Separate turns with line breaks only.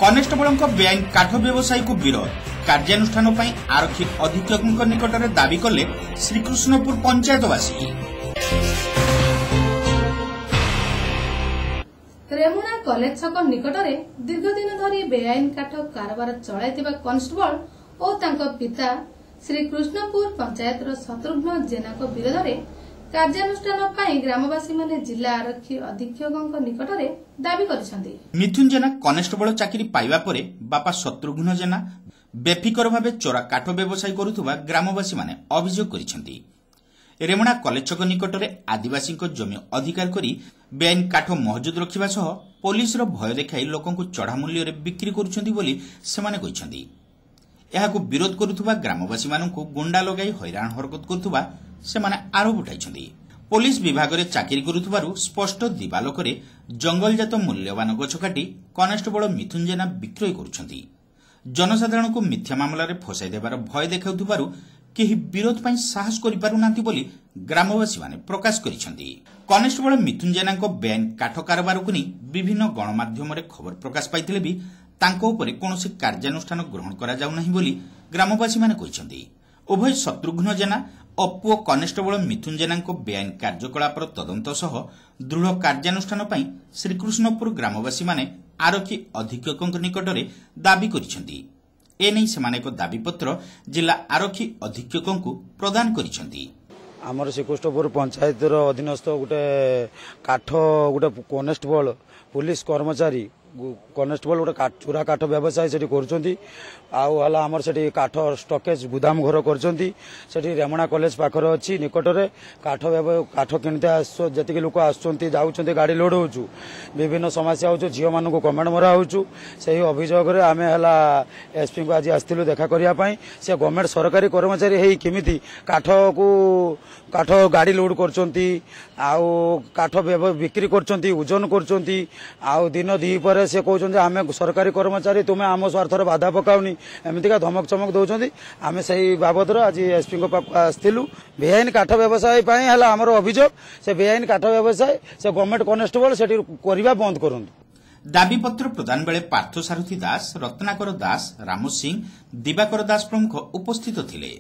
Constable बेआईन काठ व्यवसायी को विरोध कार्यानुष्ठान आरक्षी अधीक्षक निकट में दाबी कले श्रीकृष्णपुर पंचायतवासी।
रेमुणा कॉलेज छक निकट में दीर्घदिन धरी बेआईन काठ कारबार चलाइथिबा कॉन्स्टेबल और तांको पिता श्रीकृष्णपुर पंचायतर शत्रुघ्न जेना विरोध में कार्यानुष्ठान ग्रामवासी माने जिला आरक्षी अधीक्षक निकट में दाबी करिसेंती।
मिथुन जेना कनेस्टेबल चाकरी पाइबा परे बापा शत्रुघ्न जेना बेफिकर भावे चोरा काठ व्यवसाय करुथुबा ग्रामवासी माने अभियोग करिसेंती। रेमुणा कॉलेज छक निकट में आदिवासी जमी अधिकार करी बेआईन काठ महजुद रखिबा सह पुलिस रो भय देखाई लोकंकु चढ़ा मूल्य रे बिक्री करुछंती बोली सेमाने कहिसेंती। एहाकु विरोध करुथुबा ग्रामवासी मानकु गुंडा लगाई हैरान हरकत करुथुबा सेमाने आरोप उठाइछंती। पुलिस विभाग रे चाकरी करुथुबारु स्पष्ट दिवालोकरे जंगलजात मूल्यवान गछ काटी कनेस्टेबल मिथुन जेना विक्रय करुछंती। जनसाधारण को मिथ्या मामला रे फसाई देबार भय देखाउथुबारु केही विरोध पई साहस करि पारु नांती बोली ग्रामवासी माने प्रकाश करिसेंती। कनेस्टेबल मिथुन जेनाको बेआईन काठ कारबार को विभिन्न गणमाध्यम रे खबर प्रकाश पाइथिले भी तांको उपरे कोनोसी कार्यानुष्ठान ग्रहण करा जाउ नाही बोली ग्रामवासी माने कहिसेंती। उभय शत्रुघ्न जेना और पुओ कनेस्टेबल मिथुन जेनाको बेआईन कार्यकलापर तदंत सह दृढ़ कार्यानुष्ठान पई श्रीकृष्णपुर ग्रामवासी माने आरक्षी अधीक्षक निकट में दाबी करिसेंती। एने सेमाने को दाबी पत्र जिला आरक्षी अधीक्षक प्रदान करिसेंती।
आमर श्रीकृष्णपुर पंचायत अधीनस्थ गोटे काठ गोटे कनेस्टेबल पुलिस कर्मचारी कनेस्टेबल गोटे चोरा काठ व्यवसाय से करमर से काठ स्टकेज गुदाम घर कर रेमुणा कॉलेज पाखर अच्छी निकट में काठ काठ किणते जी लोक आसुँच गाड़ी लोड हो विभिन्न समस्या हो झील मान कमेंट मरा हो अभियोग आम एसपी को आज आसलु देखा करने से गवर्नमेंट सरकारी कर्मचारी केमी काठ को काठ गाड़ी लोड काठ बिक्री कर ओजन कर दिन दीपर से कहते आम सरकारी कर्मचारी तुम्हें आम स्वार्थर बाधा पकाउनी एमतीका धमक चमक दौरान आम से बाबद आज एसपी आसलु बेआईन काठ व्यवसाय आमर अभियोग से बेआईन काठ व्यवसाय से गवर्नमेंट कनेस्टेबल से करने बंद करूँ।
दाबी पत्र प्रदान बेले पार्थसारथी दास, रत्नाकर दास, रामू सिंह, दिवाकर दास प्रमुख उपस्थित थिले।